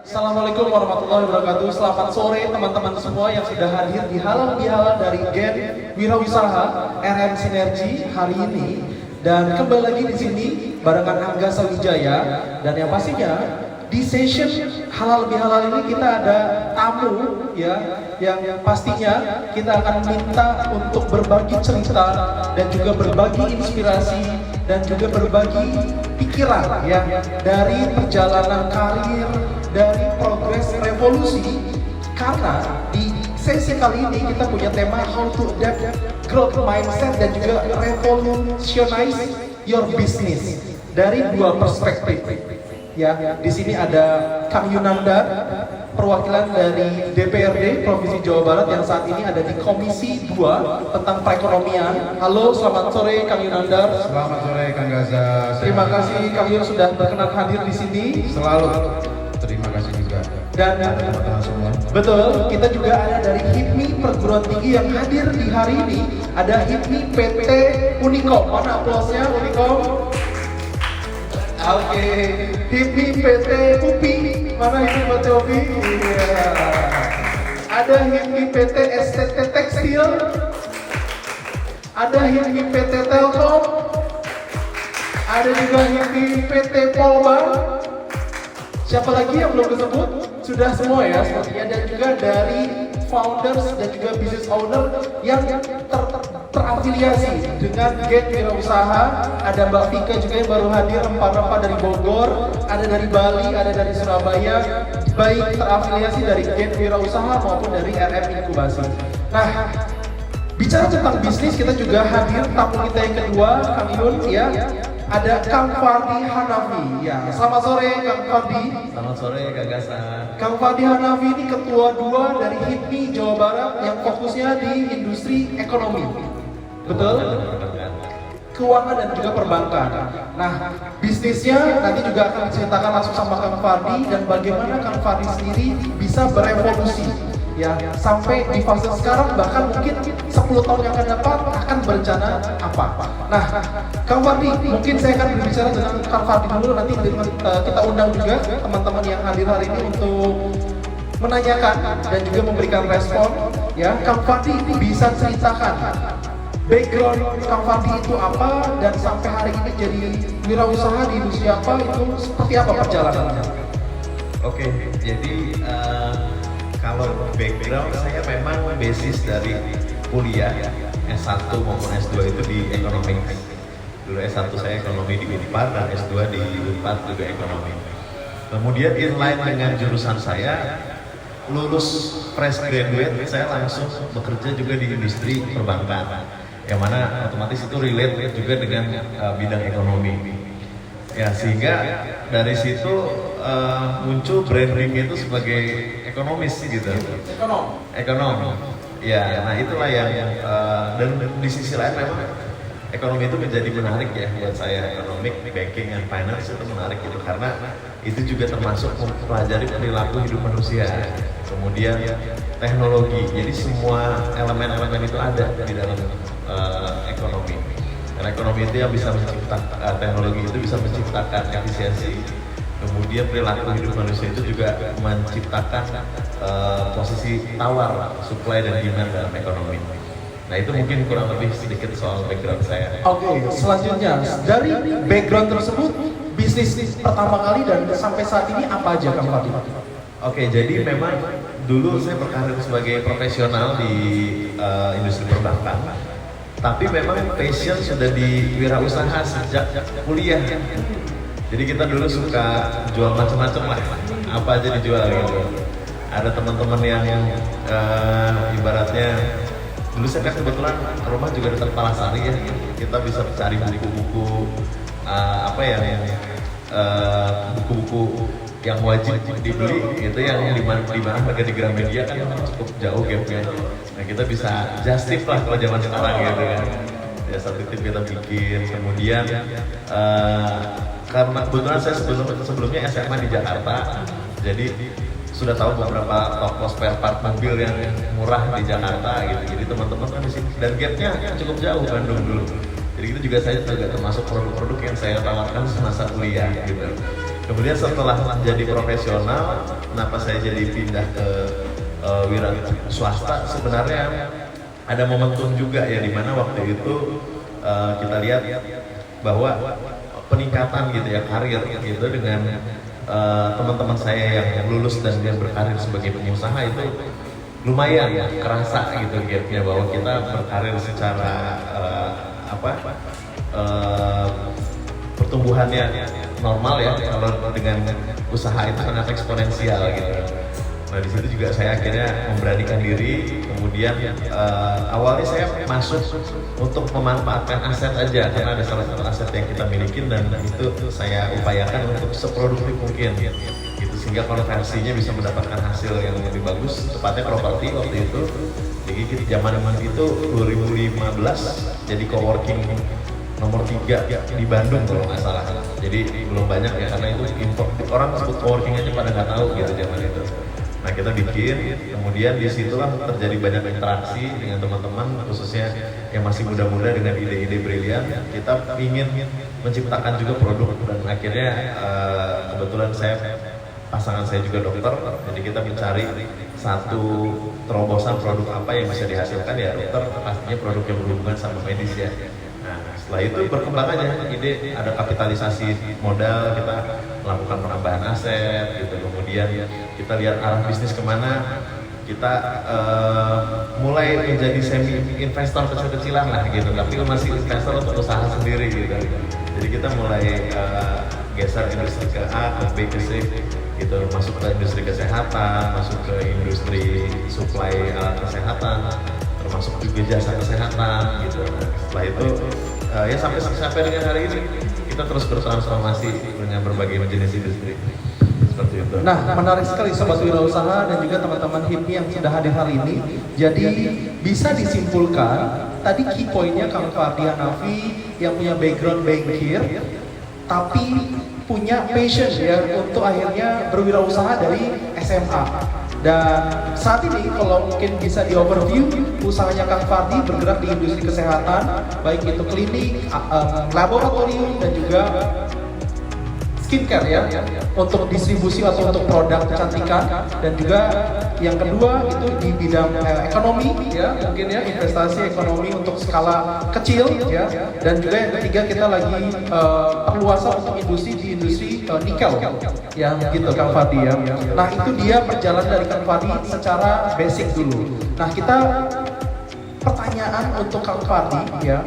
Assalamualaikum warahmatullahi wabarakatuh. Selamat sore teman-teman semua yang sudah hadir di halal bihalal dari Gen Wirausaha RM Sinergi hari ini. Dan kembali lagi di sini barengan Angga Sawijaya, dan yang pastinya di session halal bihalal ini kita ada tamu ya, yang pastinya kita akan minta untuk berbagi cerita dan juga berbagi inspirasi dan juga berbagi pikiran ya dari perjalanan karir, dari progres revolusi. Karena di sesi kali ini kita punya tema how to adapt growth mindset dan juga revolutionize your business dari dua perspektif. Ya, di sini ada Kang Yunanda, perwakilan dari DPRD Provinsi Jawa Barat yang saat ini ada di Komisi 2 tentang perekonomian. Halo, selamat sore Kang Yunanda. Selamat sore Kang Gaza. Terima kasih Kang Yun sudah berkenan hadir di sini. Selalu. Terima kasih juga. Dan semua. betul, kita juga ada dari HIPMI Perguruan Tinggi yang hadir di hari ini. Ada HIPMI PT Unicom. Mana aplausnya Unicom? Oke, HIPMI PT UPI. Mana HIPMI PT UPI? Iya. Ada HIPMI PT STT Tekstil. Ada HIPMI PT Telkom. Ada juga HIPMI PT Polma. Siapa lagi yang belum disebut? Sudah semua ya sepertinya. Dan juga dari founders dan juga business owner yang terafiliasi dengan Gen Wirausaha. Ada Mbak Vika juga yang baru hadir, rempah-rempah dari Bogor, ada dari Bali, ada dari Surabaya, baik terafiliasi dari Gen Wirausaha maupun dari RM Inkubasi. Nah, bicara tentang bisnis, kita juga hadir tamu kita yang kedua, Kang Yun ya. Ada Kang Fardi Hanafi. Ya, selamat sore Kang Fardi. Selamat sore Kak Gasa. Kang Fardi Hanafi ini ketua 2 dari HIPMI Jawa Barat yang fokusnya di industri ekonomi. Betul? Keuangan dan juga perbankan. Nah, bisnisnya nanti juga akan diceritakan langsung sama Kang Fardi dan bagaimana Kang Fardi sendiri bisa berevolusi ya sampai di fase sekarang, bahkan mungkin 10 tahun yang akan datang akan berencana apa. Nah, Kang Fardi, mungkin saya akan berbicara dengan Kang Fardi dulu, nanti kita undang juga teman-teman yang hadir hari ini untuk menanyakan dan juga memberikan respon ya. Kang Fardi bisa ceritakan background Kang Fardi itu apa dan sampai hari ini jadi wirausaha di industri apa, itu seperti apa perjalanannya? Oke, jadi kalau background saya memang basis dari kuliah S1 maupun S2 itu di ekonomi. Dulu S1 saya ekonomi di Unpad dan S2 di Unpad juga ekonomi. Kemudian inline dengan jurusan saya, lulus fresh graduate, saya langsung bekerja juga di industri perbankan, yang mana otomatis itu relate juga dengan bidang ekonomi. Ya, sehingga dari situ muncul branding itu sebagai ekonomis gitu. Ekonom. Ya, nah itulah yang dan di sisi lain memang ekonomi itu menjadi menarik ya buat saya. Economic, banking, and finance itu menarik gitu karena itu juga termasuk mempelajari perilaku hidup manusia. Kemudian teknologi. Jadi semua elemen-elemen itu ada di dalam ekonomi. Karena ekonomi itu yang bisa menciptakan, teknologi itu bisa menciptakan efisiensi. Kemudian perilaku hidup manusia itu juga menciptakan posisi tawar, supply dan demand dalam ekonomi. Nah itu mungkin kurang lebih sedikit soal background saya. Oke, selanjutnya dari background tersebut, bisnis pertama kali dan sampai saat ini apa aja Kang Fardi? Oke, jadi memang dulu saya berkarir sebagai profesional di industri perbankan. Tapi memang passion sudah di wirausaha sejak kuliah. Jadi kita dulu suka jual macam-macam lah, apa aja dijual gitu. Ada teman-teman yang ibaratnya dulu saya kan kebetulan rumah juga dekat Palasari ya, kita bisa cari buku-buku buku-buku yang wajib dibeli gitu, yang di mana harga di Gramedia kan cukup jauh gapnya. Nah kita bisa justif lah kalau zaman sekarang gitu kan. Ya satu tip kita bikin, kemudian karena kebetulan saya sebelumnya SMA di Jakarta, jadi sudah tahu beberapa toko spare part mobil yang murah di Jakarta gitu. Jadi teman-teman kan di sini dan gapnya cukup jauh Bandung dulu. Jadi itu juga saya juga termasuk produk-produk yang saya tawarkan semasa kuliah gitu. Kemudian setelah jadi profesional, kenapa saya jadi pindah ke wira swasta? Sebenarnya ada momentum juga ya di mana waktu itu kita lihat bahwa peningkatan gitu ya karir gitu dengan teman-teman saya yang lulus dan yang berkarir sebagai pengusaha itu lumayan kerasa gitu gapnya, bahwa kita berkarir secara pertumbuhannya normal ya, kalau dengan usaha itu sangat eksponensial gitu. Nah di situ juga saya akhirnya memberanikan diri, kemudian awalnya saya masuk untuk memanfaatkan aset aja karena ada salah satu aset yang kita miliki dan itu saya upayakan untuk seproduktif mungkin gitu, sehingga konversinya bisa mendapatkan hasil yang lebih bagus, tepatnya properti waktu itu. Jadi zaman itu 2015 jadi coworking nomor 3 di Bandung kalau nggak salah. Jadi belum banyak ya karena itu orang sebut coworking aja pada nggak tahu gitu zaman itu. Nah kita bikin, kemudian disitulah terjadi banyak interaksi dengan teman-teman, khususnya yang masih muda-muda dengan ide-ide brilian. Kita ingin menciptakan juga produk dan akhirnya kebetulan pasangan saya juga dokter, jadi kita mencari satu terobosan produk apa yang bisa dihasilkan ya dokter, pastinya produk yang berhubungan sama medis ya. Nah setelah itu berkembang aja ide, ada kapitalisasi modal, kita melakukan penambahan aset gitu, kemudian kita lihat arah bisnis kemana, kita mulai menjadi semi investor kecil-kecilan lah gitu, tapi masih investor untuk usaha sendiri gitu. Jadi kita mulai geser industri ke A, ke B, ke C gitu, masuk ke industri kesehatan, masuk ke industri supply alat kesehatan, termasuk juga jasa kesehatan gitu. Setelah itu ya sampai dengan hari ini kita terus bertransformasi dengan berbagai jenis industri seperti itu. Nah, menarik sekali sobat wirausaha dan juga teman-teman HIPMI yang sudah hadir hari ini. Jadi bisa disimpulkan tadi key pointnya Kang Fardi Hanafi yang punya background bankir, tapi punya passion ya untuk akhirnya berwirausaha dari SMA. Dan saat ini kalau mungkin bisa di overview, usahanya Kang Fardi bergerak di industri kesehatan, baik itu klinik, laboratorium dan juga skincare ya, untuk distribusi atau untuk produk kecantikan. Dan juga yang kedua itu di bidang ekonomi ya, mungkin ya investasi ekonomi untuk skala kecil ya. Dan juga yang ketiga kita lagi perluasan untuk industri nikel ya gitu Kang Fardi ya. Nah itu dia perjalanan dari Kang Fardi secara basic dulu. Nah kita pertanyaan untuk Kang Fardi ya.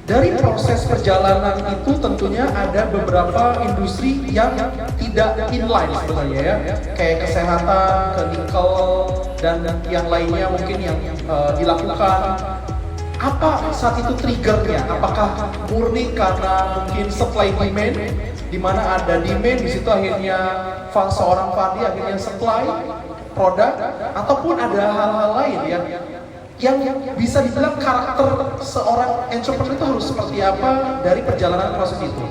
Dari proses perjalanan itu tentunya ada beberapa industri yang tidak inline sebenarnya ya, kayak kesehatan, ke nikel, dan yang lainnya mungkin yang dilakukan. Apa saat itu triggernya? Apakah murni karena mungkin supply demand, di mana ada demand di situ akhirnya seorang Fardi akhirnya supply produk, ataupun ada hal-hal lain ya yang bisa dibilang karakter seorang entrepreneur itu harus seperti apa dari perjalanan proses itu?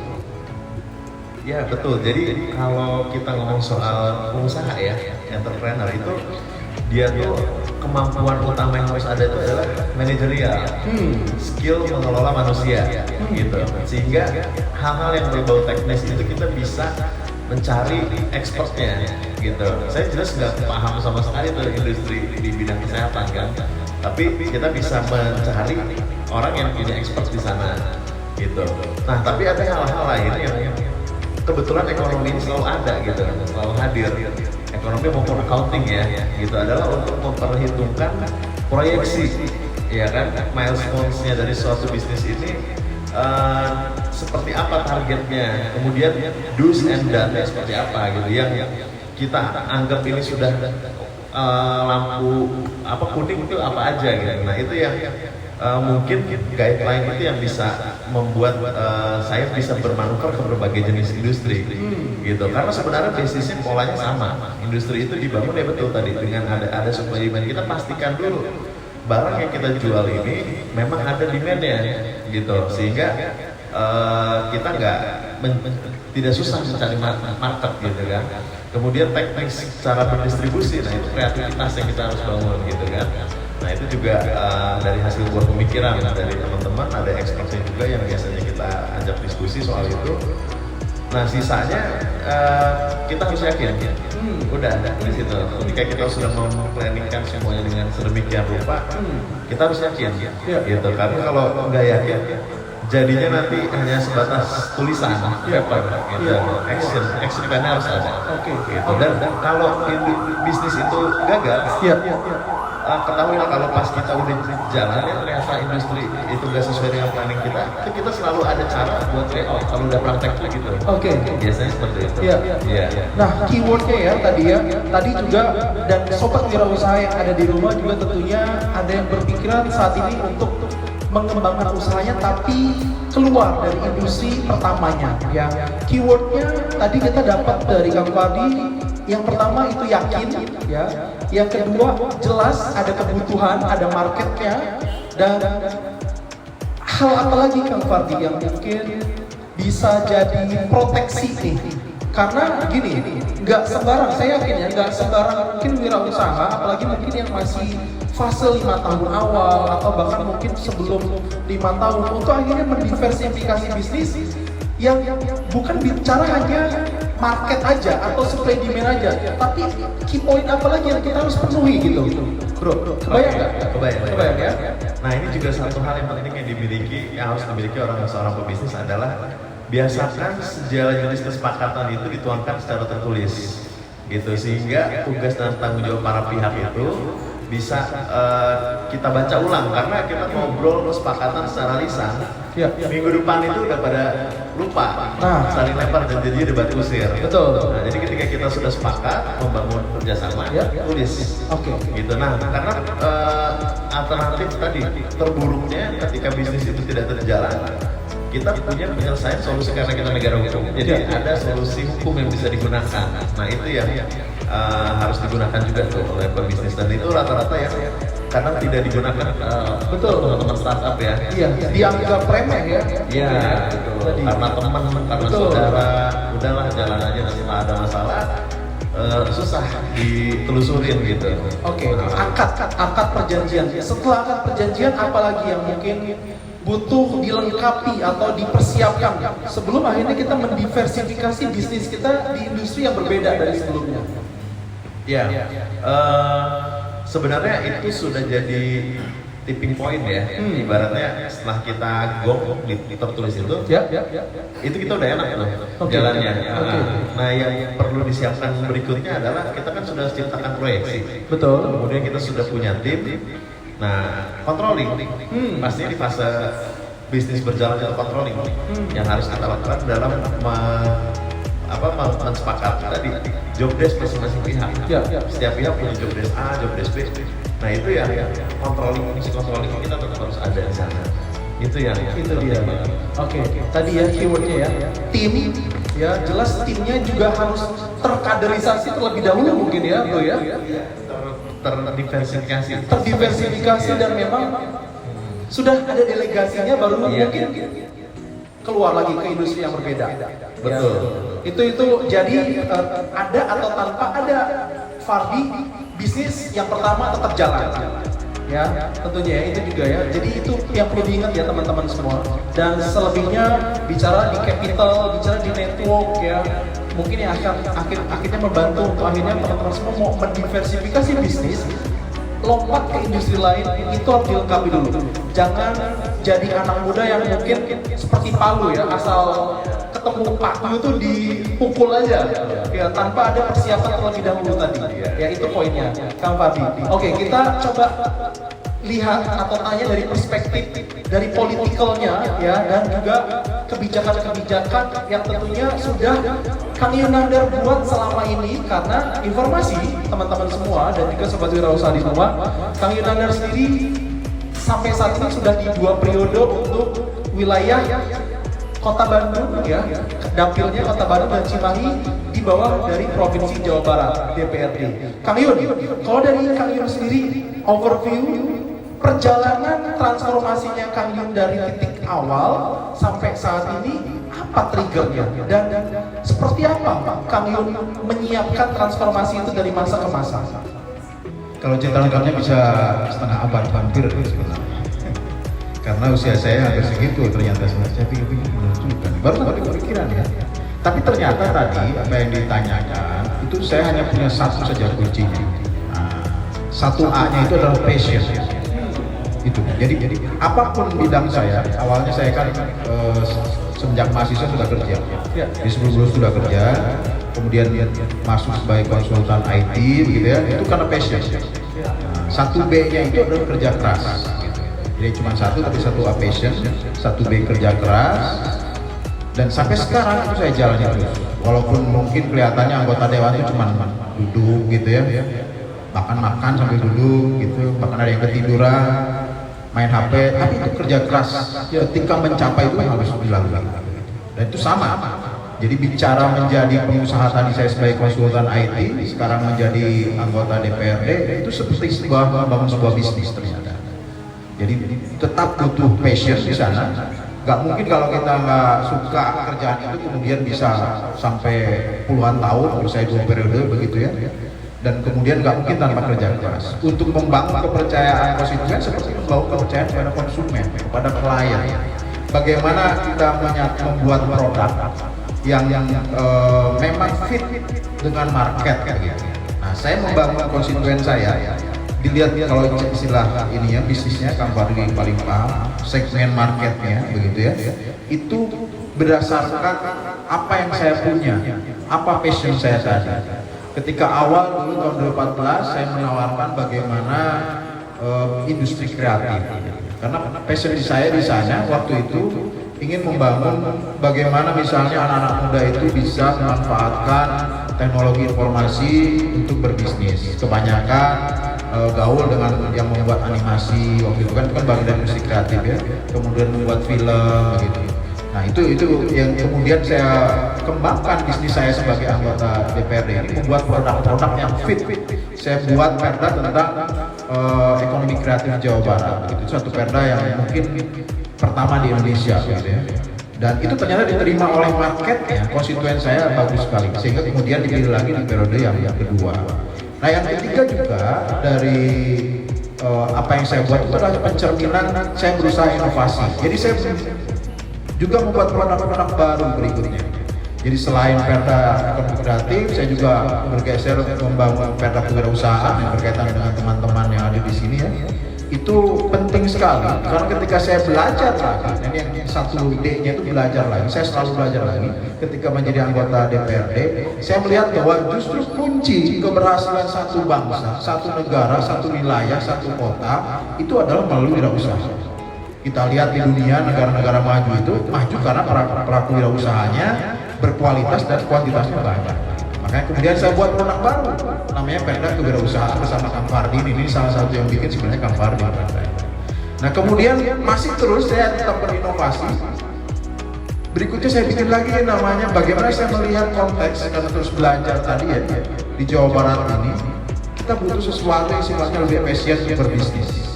Ya betul, jadi kalau kita ngomong soal pengusaha ya, entrepreneur itu dia tuh kemampuan utama yang harus ada itu adalah manajerial, skill mengelola manusia gitu. Sehingga hal-hal yang berbau teknis itu kita bisa mencari expertnya gitu. Saya jelas nggak paham sama sekali tuh industri di bidang kesehatan kan, tapi kita bisa mencari orang yang punya expert di sana gitu. Nah tapi ada hal-hal lain yang kebetulan ekonomi ini selalu ada gitu, selalu hadir. Ekonomi maupun accounting ya gitu adalah untuk memperhitungkan proyeksi ya kan, milestones-nya dari suatu bisnis ini seperti apa targetnya, kemudian do's and don'ts seperti apa gitu yang kita anggap ini sudah lampu kuning itu apa aja gitu. Nah itu yang mungkin guideline itu yang bisa membuat saya bisa bermanuver ke berbagai jenis industri gitu, karena sebenarnya basisnya polanya sama. Industri itu dibangun ya betul tadi dengan ada supply demand. Kita pastikan dulu barang yang kita jual ini memang ada demandnya gitu, sehingga kita nggak tidak susah mencari market gitu kan. Kemudian teknik cara berdistribusi, nah itu kreativitas yang kita harus bangun gitu kan. Nah itu juga dari hasil buah pemikiran dari teman-teman, ada ekspertnya juga yang biasanya kita ajak diskusi soal itu. Nah sisanya kita harus yakin, udah di situ. Ketika kita sudah memplanningkan semuanya dengan sedemikian rupa, kita harus yakin, gitu. Karena kalau nggak yakin, jadinya nanti hanya sebatas tulisan, paper, gitu. Action plan harus ada. Gitu. Dan kalau bisnis itu gagal, ketahuilah kalau pas kita udah jalan ya ternyata industri itu nggak sesuai dengan planning kita, itu kita selalu ada cara buat tryout kalau udah praktek gitu. Biasanya seperti itu. Nah, keywordnya ya tadi juga, dan sobat wirausaha yang ada di rumah juga tentunya ada yang berpikiran saat ini untuk mengembangkan usahanya tapi keluar dari industri pertamanya ya. Keywordnya tadi kita dapat dari Kang Fardi, yang pertama itu yakin ya, yang kedua jelas ada kebutuhan, ada marketnya, dan hal apa lagi Kang Fardi yang mungkin bisa jadi proteksi nih? Karena gini, nggak sembarang, saya yakin ya, nggak sembarang mungkin wirausaha, apalagi mungkin yang masih fase 5 tahun awal atau bahkan mungkin sebelum 5 tahun untuk akhirnya mendiversifikasi bisnis yang bukan bicara hanya market aja atau supply demand aja, tapi key point apa lagi yang kita harus penuhi gitu, bro? Kebayang nggak? Kebayang ya? Nah ini juga satu hal yang penting yang harus dimiliki seorang pebisnis adalah biasakan segala jenis kesepakatan itu dituangkan secara tertulis, gitu, sehingga tugas dan tanggung jawab para pihak itu bisa kita baca ulang, karena kita ngobrol kesepakatan secara lisan. Minggu depan itu udah pada lupa, saling lempar dan jadinya debat kusir. Betul. Nah, jadi ketika kita sudah sepakat membangun kerjasama, tulis. Gitu. Nah, karena alternatif tadi terburuknya ketika bisnis itu tidak terjalan, kita punya penyelesaian solusi karena kita negara hukum. Jadi ada solusi hukum yang bisa digunakan. Nah itu yang harus digunakan juga tuh oleh pebisnis, dan itu rata-rata ya kadang tidak digunakan teman-teman startup ya. Dianggap remeh ya. Betul. Karena teman, karena saudara, udahlah jalan aja, nanti ada masalah. Susah ditelusurin gitu. Akad perjanjian. Setelah akad perjanjian, apalagi yang mungkin butuh dilengkapi atau dipersiapkan sebelum akhirnya kita mendiversifikasi bisnis kita di industri yang berbeda dari sebelumnya? Sebenarnya itu sudah jadi tipping point ya. Ibaratnya setelah kita gong di tertulis itu kita udah enak loh jalannya. Nah yang perlu disiapkan berikutnya adalah kita kan sudah ciptakan proyeksi. Betul. Kemudian kita sudah punya tim. Nah, controlling pasti di fase bisnis berjalan atau controlling yang harus kita lakukan dalam mensepakati tadi job desk masing-masing pihak. Setiap pihak punya job desk A, job desk B. Nah itu ya fungsi controlling kita tetap harus ada di sana. Itu dia. Tadi ya keywordnya ya, tim ya, jelas timnya juga harus terkaderisasi terlebih dahulu mungkin ya, bro ya. Terdiversifikasi dan memang sudah ada delegasinya, baru mungkin keluar lagi ke industri yang berbeda. Betul. Itu jadi ada atau tanpa ada Fardi, bisnis yang pertama tetap jalan. Ya, tentunya ya, itu juga ya. Jadi itu yang perlu diingat ya teman-teman semua. Dan selebihnya bicara di capital, bicara di network ya. Mungkin yang akhirnya membantu untuk akhirnya teman-teman semua mau mendiversifikasi bisnis, lompat ke industri lain, itu harus dilengkapi dulu. Jangan jadi anak muda yang mungkin seperti Palu ya, asal ketemu paku itu dipukul aja ya, tanpa ada persiapan terlebih dahulu tadi. Ya itu poinnya, Kang Fardi. Oke, kita coba lihat atau tanya dari perspektif dari politikalnya ya, dan juga kebijakan-kebijakan yang tentunya sudah Kang Yunandar buat selama ini. Karena informasi teman-teman semua dan juga sobat wirausaha di rumah, Kang Yunandar sendiri sampai saat ini sudah di 2 periode untuk wilayah Kota Bandung ya, dapilnya Kota Bandung dan Cimahi di bawah dari Provinsi Jawa Barat DPRD. Kang Yun, kalau dari Kang Yun sendiri overview perjalanan transformasinya Kang Yun dari titik awal sampai saat ini, Apa triggernya dan seperti apa Kang Yun menyiapkan transformasi itu dari masa ke masa? Kalau cerita lengkapnya bisa setengah abad hampir sebenarnya. Karena usia saya hampir segitu ternyata saya pikir-pikir benar juga. Baru kepikiran ya. Tapi ternyata tadi apa yang ditanyakan itu saya hanya punya satu saja kuncinya. Nah, satu A-nya itu adalah passion. Itu. Jadi apapun bidang saya, awalnya saya kan semenjak mahasiswa sudah kerja. Di sebelum lulus sudah kerja, kemudian masuk sebagai konsultan IT gitu ya. Itu karena passion. Satu B-nya itu adalah kerja keras. Gitu. Jadi cuma satu tapi satu A passion, satu B kerja keras. Dan sampai sekarang itu saya jalani terus. Walaupun mungkin kelihatannya anggota dewan itu cuma duduk gitu ya. Makan sambil duduk gitu, bahkan ada yang ketiduran, main HP, tapi itu kerja keras. Ketika mencapai itu harus dilakukan. Dan itu sama. Jadi bicara menjadi pengusaha tadi saya sebagai konsultan IT, sekarang menjadi anggota DPRD, itu seperti membangun sebuah bisnis ternyata. Jadi tetap butuh passion di sana. Gak mungkin kalau kita nggak suka kerjaan itu kemudian bisa sampai puluhan tahun, kalau saya 2 periode begitu ya. Dan kemudian nggak mungkin tanpa kerja keras. Untuk membangun kepercayaan konsumen seperti membangun kepercayaan kepada konsumen, kepada klien. Bagaimana kita membuat produk yang memang fit dengan market gitu. Nah, saya membangun konstituen saya. Dilihat kalau istilah ini ya bisnisnya Kang Fadli paling paham segmen marketnya begitu ya, itu berdasarkan apa yang saya punya, apa passion saya tadi. Ketika awal dulu tahun 2014 saya menawarkan bagaimana industri kreatif, karena passion saya di sana waktu itu ingin membangun bagaimana misalnya anak-anak muda itu bisa memanfaatkan teknologi informasi untuk berbisnis. Kebanyakan gaul dengan yang membuat animasi waktu itu kan bagian dari industri kreatif ya, kemudian membuat film begitu. Nah itu yang kemudian saya kembangkan bisnis saya sebagai anggota DPRD ini, membuat produk-produk yang fit. Saya buat perda tentang ekonomi kreatif Jawa Barat. Itu satu perda yang mungkin pertama di Indonesia gitu ya. Dan itu ternyata diterima oleh marketnya, konstituen saya bagus sekali, sehingga kemudian dipilih lagi di periode yang kedua. Nah yang ketiga juga dari apa yang saya buat itu adalah pencerminan saya berusaha inovasi. Jadi saya juga membuat produk-produk baru berikutnya. Jadi selain perda ekonomi kreatif, saya juga bergeser membangun perda kewirausahaan yang berkaitan dengan teman-teman yang ada di sini ya. Itu penting sekali karena ketika saya belajar lagi, ini yang satu D-nya itu belajar lagi, saya selalu belajar lagi ketika menjadi anggota DPRD, saya melihat bahwa justru kunci keberhasilan satu bangsa, satu negara, satu wilayah, satu kota itu adalah melalui wirausaha. Kita lihat di dunia negara-negara maju itu maju karena pelaku wirausahanya berkualitas dan kuantitasnya banyak. Makanya kemudian saya buat produk baru namanya perda kewirausahaan bersama Kang Fardin. Ini salah satu yang bikin sebenarnya Kang Fardin. Nah kemudian masih terus saya tetap berinovasi. Berikutnya saya bikin lagi namanya bagaimana saya melihat konteks dan terus belajar tadi ya di Jawa Barat ini. Kita butuh sesuatu yang sifatnya lebih efisien berbisnis.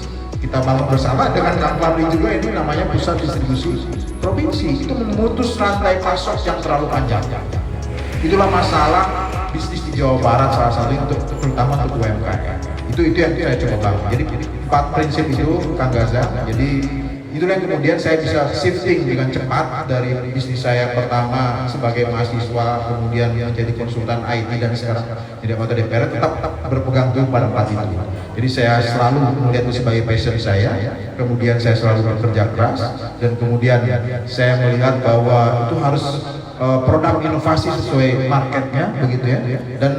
Kita bangun bersama dengan Kang Fardin juga, ini namanya pusat distribusi provinsi. Itu memutus rantai pasok yang terlalu panjang. Itulah masalah bisnis di Jawa Barat salah satu untuk terutama untuk UMKM. Itu yang saya coba bangun. Jadi 4 prinsip itu Kang Gaza. Jadi itulah yang kemudian saya bisa shifting dengan cepat dari bisnis saya pertama sebagai mahasiswa, kemudian menjadi konsultan IT dan sekarang jadi anggota DPR, tetap berpegang teguh pada 4 itu. Jadi saya selalu melihat itu sebagai passion saya, kemudian saya selalu bekerja keras, dan kemudian saya melihat bahwa itu harus produk inovasi sesuai marketnya begitu ya, dan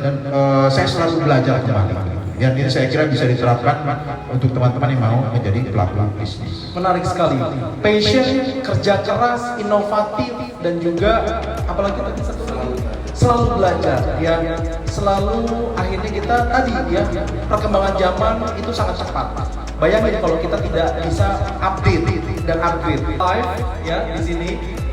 saya selalu belajar kembali. Yang ini saya kira bisa diterapkan untuk teman-teman yang mau menjadi pelaku bisnis. Menarik sekali. Passion, kerja keras, inovatif, dan juga apalagi tadi satu lagi selalu belajar. Ya, selalu akhirnya kita tadi ya perkembangan zaman itu sangat cepat. Bayangin kalau kita tidak bisa update dan upgrade live ya di sini.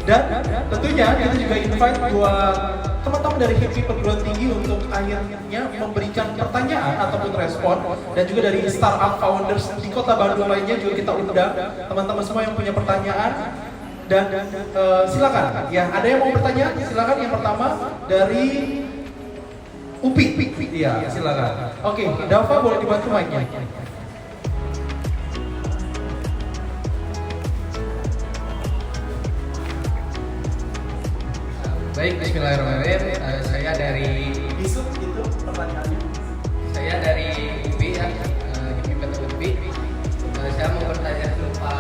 Dan tentunya kita juga invite buat teman-teman dari HIPMI Perguruan Tinggi untuk akhirnya memberikan pertanyaan ataupun respon, dan juga dari startup founders di Kota Bandung lainnya juga kita undang teman-teman semua yang punya pertanyaan. Dan silakan, ya ada yang mau bertanya? Silakan yang pertama dari Upi. Iya, silakan. Oke, Dava boleh dibantu mic-nya. Baik, bismillahirrahmanirrahim. Saya dari Isu itu pertanyaannya. saya dari UPI ya, di UPI. Saya mau bertanya lupa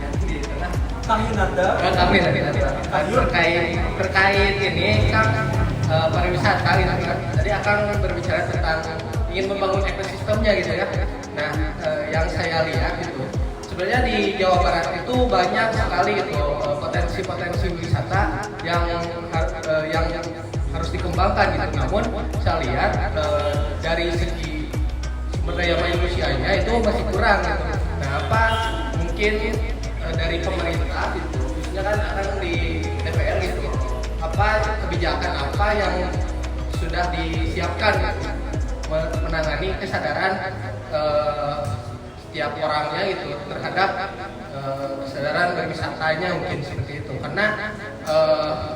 yang di tengah. Tahinanda. Kami terkait ini kan pariwisata gitu kan. Tadi akan berbicara tentang ingin membangun ekosistemnya gitu ya. Nah, yang saya lihat gitu, sebenarnya di Jawa Barat itu banyak sekali gitu potensi-potensi wisata yang harus dikembangkan gitu. Namun saya lihat dari segi sumber daya manusianya itu masih kurang gitu. Nah, apa mungkin dari pemerintah gitu, khususnya kan akan di DPR gitu, apa kebijakan apa yang sudah disiapkan gitu, menangani kesadaran setiap orangnya gitu terhadap kesadaran berwisatanya mungkin seperti itu. Karena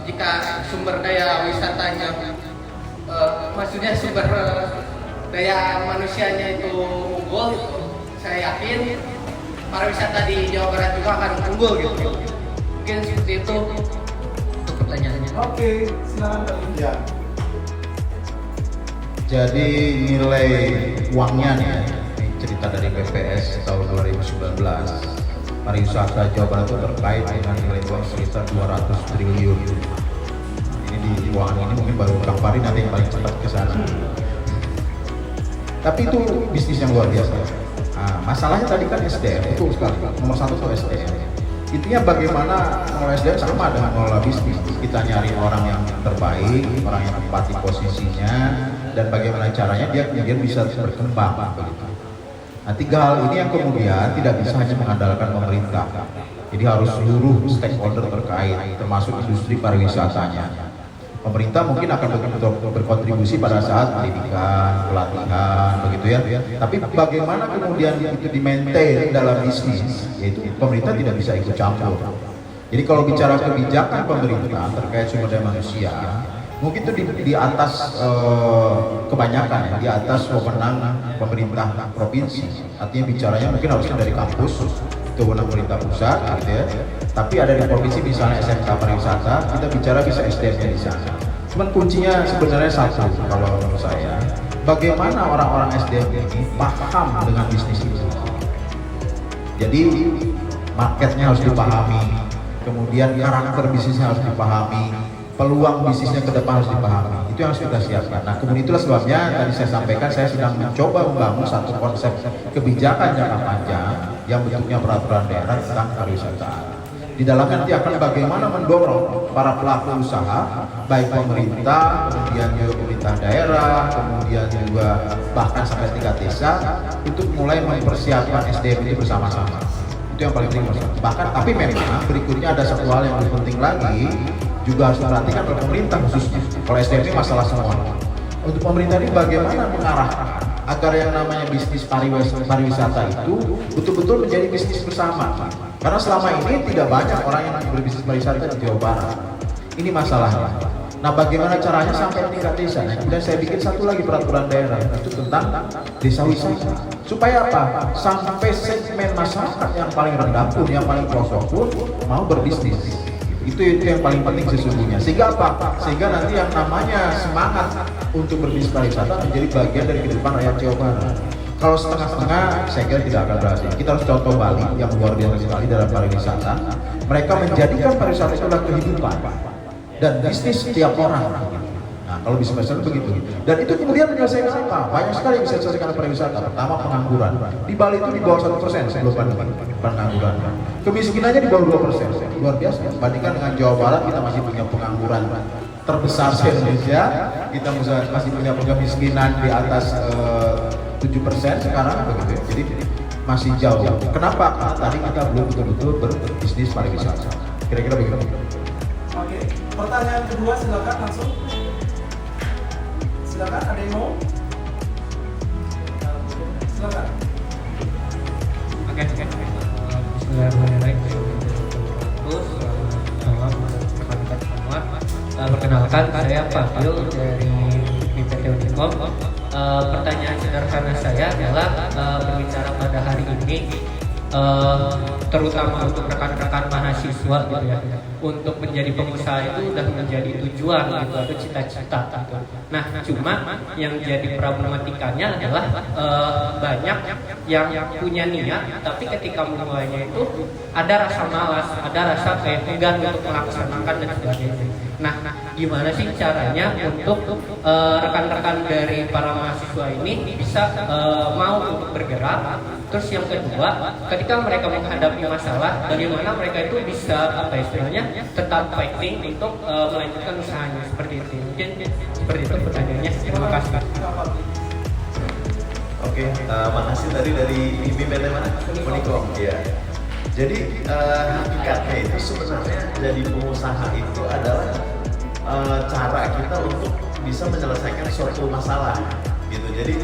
jika sumber daya wisatanya maksudnya sumber daya manusianya itu unggul gitu, saya yakin pariwisata di Jawa Barat juga akan unggul gitu. Mungkin seperti itu untuk pertanyaannya. Oke, silakan Kak Linda. Ya. Jadi nilai uangnya nih, ini cerita dari BPS tahun 2019, pariwisata Jawa Barat itu terkait dengan nilai uang sekitar 200 triliun. Ini di uang ini mungkin baru Kang Fari nanti yang paling cepat ke sana. Tapi itu bisnis yang luar biasa. Nah, masalahnya tadi kan SDM, itu sekali. Nomor satu itu SDM. Intinya bagaimana mengelola SDM sama dengan mengelola bisnis. Kita nyari orang yang terbaik, orang yang tepat di posisinya, dan bagaimana caranya dia kemudian bisa berkembang. Begitu. Nah, tiga hal ini yang kemudian tidak bisa hanya mengandalkan pemerintah. Jadi harus seluruh stakeholder terkait, termasuk industri pariwisatanya. Pemerintah mungkin akan berkontribusi pada saat pendidikan, pelatihan, begitu ya. Tapi bagaimana kemudian itu di-maintain dalam bisnis, yaitu pemerintah tidak bisa ikut campur. Jadi kalau bicara kebijakan pemerintah terkait sumber daya manusia, mungkin itu di atas kebanyakan ya, di atas wewenang pemerintah provinsi. Artinya bicaranya mungkin harusnya dari kampus, itu wewenang pemerintah pusat, gitu ya. Tapi ada di provinsi misalnya SMK pariwisata, kita bicara bisa SDM-nya di sana. Cuman kuncinya sebenarnya satu kalau menurut saya, bagaimana orang-orang SDM ini paham dengan bisnis itu. Jadi marketnya harus dipahami, kemudian karakter bisnisnya harus dipahami, peluang bisnisnya ke depan harus dipahami. Itu yang harus kita siapkan. Nah, kemudian itulah sebabnya tadi saya sampaikan saya sedang mencoba membangun satu konsep kebijakan jangka panjang yang bentuknya peraturan daerah tentang pariwisata. Di dalamnya nanti akan bagaimana mendorong para pelaku usaha, baik pemerintah, kemudian juga pemerintah daerah, kemudian juga bahkan sampai tingkat desa, untuk mulai mempersiapkan SDM ini bersama-sama. Itu yang paling penting. Bahkan tapi memang berikutnya ada satu hal yang lebih penting lagi, juga harus diperhatikan oleh pemerintah khususnya. Kalau SDM ini masalah semua. Untuk pemerintah ini bagaimana mengarahkan agar yang namanya bisnis pariwisata itu betul-betul menjadi bisnis bersama. Karena selama ini tidak banyak orang yang berbisnis pariwisata di Jawa Barat. Ini masalahnya. Nah, bagaimana caranya sampai tingkat desa? Nah, kemudian saya bikin satu lagi peraturan daerah itu tentang desa wisata. Supaya apa? Sampai segmen masyarakat yang paling rendah pun, yang paling pelosok pun mau berbisnis. Itu yang paling penting sesungguhnya. Sehingga apa? Sehingga nanti yang namanya semangat untuk berbisnis pariwisata menjadi bagian dari kehidupan rakyat Jawa Barat. Kalau setengah-setengah, saya kira tidak akan berhasil. Kita harus contoh Bali yang luar biasa sekali dalam pariwisata. Mereka menjadikan pariwisata itu adalah kehidupan dan bisnis setiap orang. Nah, kalau bisa begitu. Dan itu kemudian menyelesaikan apa? Banyak sekali yang bisa diselesaikan pariwisata. Pertama, pengangguran. Di Bali itu di bawah 1% sebelum pandemi pengangguran. Kemiskinannya di bawah 2%. Luar biasa. Bandingkan dengan Jawa Barat, kita masih punya pengangguran terbesar di Indonesia. Kita masih punya kemiskinan di atas 7% sekarang begitu. Jadi masih jauh. Kenapa? Karena tadi kita belum betul-betul berbisnis pariwisata. Kira-kira begitu. Oke, pertanyaan kedua silakan langsung. Silakan, ada yang mau? Silakan. Oke. Bismillahirrahmanirrahim. Terus Perkenalkan, saya Fadil dari PT Unicom. Pertanyaan sederhana saya adalah berbicara pada hari ini, terutama untuk rekan-rekan mahasiswa gitu ya, untuk menjadi pengusaha itu udah menjadi tujuan gitu atau cita-cita gitu. Nah, cuma yang jadi problematikanya adalah banyak yang punya niat, tapi ketika memulainya itu ada rasa malas, ada rasa kayak enggan untuk melaksanakan dan sebagainya. Nah, gimana sih caranya untuk rekan-rekan dari para mahasiswa ini bisa mau untuk bergerak? Terus yang kedua, ketika mereka menghadapi masalah, bagaimana mereka itu bisa apa istilahnya tetap fighting untuk melanjutkan usahanya seperti itu. Mungkin seperti itu pertanyaannya. Terima kasih. Oke, makasih tadi dari IMI PT mana? Unicom. Ya. Jadi hakikatnya itu sebenarnya jadi pengusaha itu adalah cara kita untuk bisa menyelesaikan suatu masalah, gitu. Jadi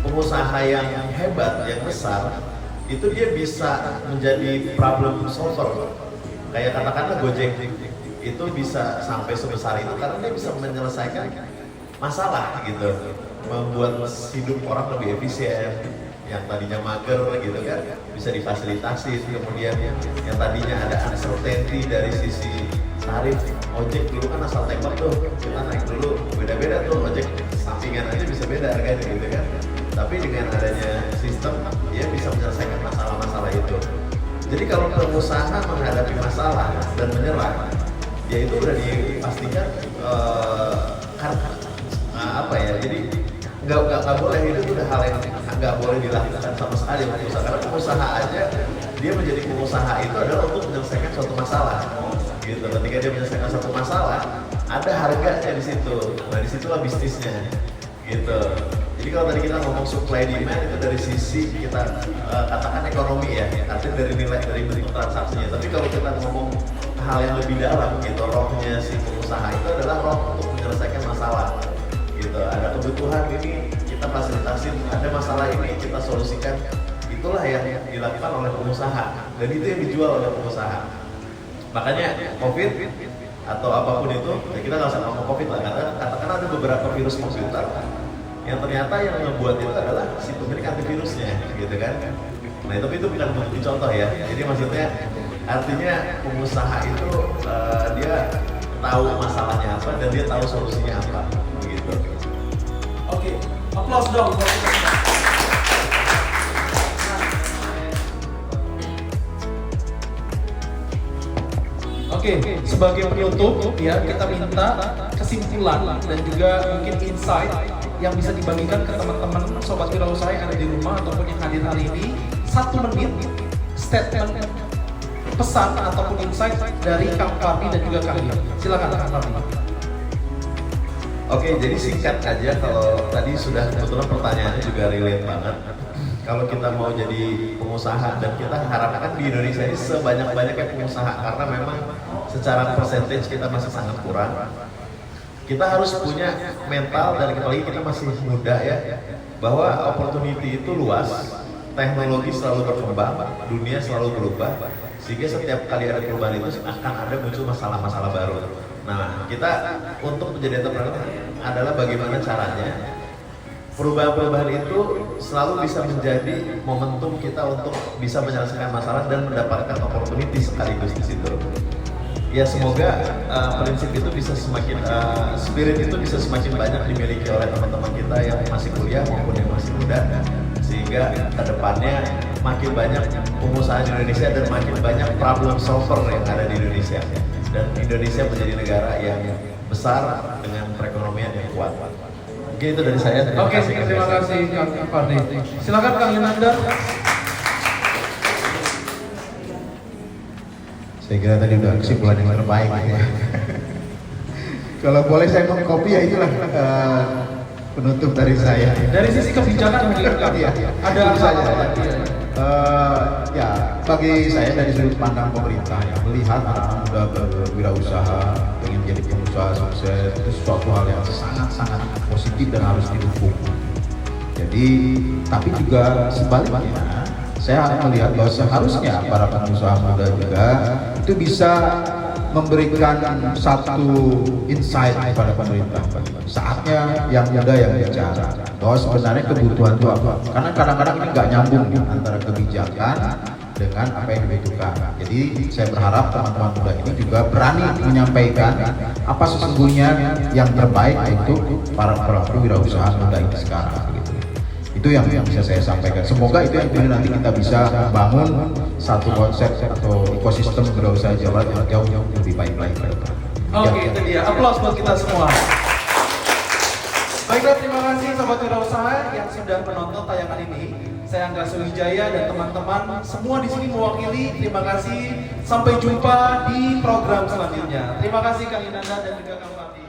pengusaha yang hebat, yang besar, itu dia bisa menjadi problem solver. Kayak katakanlah Gojek itu bisa sampai sebesar itu karena dia bisa menyelesaikan masalah, gitu, membuat hidup orang lebih efisien. Yang tadinya mager gitu kan bisa difasilitasi, kemudian yang tadinya ada uncertainty dari sisi tarif ojek dulu kan asal tembak tuh, kita naik dulu beda-beda tuh, ojek sampingan aja bisa beda harganya gitu kan. Tapi dengan adanya sistem dia bisa menyelesaikan masalah-masalah itu. Jadi kalau pengusaha menghadapi masalah dan menyerah, ya itu udah dipastikan apa ya, jadi nggak boleh, itu udah hal yang nggak boleh dilakukan sama sekali pengusaha. Karena pengusaha aja dia menjadi pengusaha itu adalah untuk menyelesaikan suatu masalah, gitu. Ketika dia menyelesaikan suatu masalah, ada harganya di situ. Nah disitulah bisnisnya, gitu. Jadi kalau tadi kita ngomong supply demand itu dari sisi kita katakan ekonomi ya, artinya dari nilai dari bentuk transaksinya. Tapi kalau kita ngomong hal yang lebih dalam, gitu, rohnya si pengusaha itu adalah roh untuk menyelesaikan masalah. Gitu, ada kebutuhan ini kita fasilitasin, ada masalah ini kita solusikan. Itulah yang dilakukan oleh pengusaha dan itu yang dijual oleh pengusaha. Makanya COVID atau apapun itu, ya kita nggak usah ngomong COVID lah, karena katakan ada beberapa virus komputer yang ternyata yang ngebuat itu adalah si pemilik antivirusnya, gitu kan. Nah itu bukan bukti contoh ya. Jadi maksudnya artinya pengusaha itu dia tahu masalahnya apa dan dia tahu solusinya apa. Oke, aplaus dong buat kita semua. Oke, sebagai penutup ya kita minta kesimpulan dan juga mungkin insight yang bisa dibagikan ke teman-teman sobat wirausaha yang ada di rumah ataupun yang hadir hari ini. 1 menit statement pesan ataupun insight dari Kang Fahmi dan juga Kang Dio. Silakan Kang Fahmi. Oke, jadi singkat aja, kalau tadi sudah kebetulan pertanyaannya juga relate banget. Kalau kita mau jadi pengusaha dan kita harapkan di Indonesia ini sebanyak-banyaknya pengusaha karena memang secara percentage kita masih sangat kurang. Kita harus punya mental dan apalagi kita masih muda ya, bahwa opportunity itu luas, teknologi selalu berkembang, dunia selalu berubah, sehingga setiap kali ada perubahan itu akan ada muncul masalah-masalah baru. Nah, kita untuk menjadi entrepreneur adalah bagaimana caranya perubahan-perubahan itu selalu bisa menjadi momentum kita untuk bisa menyelesaikan masalah dan mendapatkan opportunity sekaligus di situ. Ya semoga prinsip itu bisa semakin, spirit itu bisa semakin banyak dimiliki oleh teman-teman kita yang masih kuliah maupun yang masih muda, sehingga kedepannya makin banyak pengusaha di Indonesia dan makin banyak problem solver yang ada di Indonesia, dan Indonesia menjadi negara yang besar dengan perekonomian yang kuat. Mungkin itu dari saya. Oke, terima kasih Kang Fahmi. Silakan Kang Yunandar. Saya kira tadi udah kesimpulan yang terbaik ya. Kalau boleh saya mengcopy ya itulah penutup dari saya. Dari sisi kebijakan mungkin Kang, Iya, ada itu saja. ya. Ya, bagi saya dari sudut pandang pemerintah ya, melihat anak muda berwirausaha, ingin jadi pengusaha sukses itu suatu hal yang sangat-sangat positif dan harus didukung. Jadi, tapi juga sebaliknya, saya melihat bahwa seharusnya para pengusaha muda juga itu bisa memberikan satu insight kepada pemerintah. Saatnya yang muda yang bicara bahwa sebenarnya kebutuhan itu apa. Karena kadang-kadang ini nggak nyambung antara kebijakan dengan apa yang dibutuhkan. Jadi saya berharap teman-teman muda ini juga berani menyampaikan apa sesungguhnya yang terbaik untuk para pelaku wirausaha muda ini sekarang. Itu yang bisa saya sampaikan. Semoga itu yang nanti kita bisa bangun satu konsep atau ekosistem wirausaha Jawa Barat yang jauh lebih baik lagi. Oke, itu dia. Aplaus buat kita semua. Baiklah, terima kasih Sobat Wirausaha yang sudah menonton tayangan ini. Saya Angga Suwijaya dan teman-teman semua di sini mewakili. Terima kasih. Sampai jumpa di program selanjutnya. Terima kasih Kang Inanda dan juga Kang Fandi.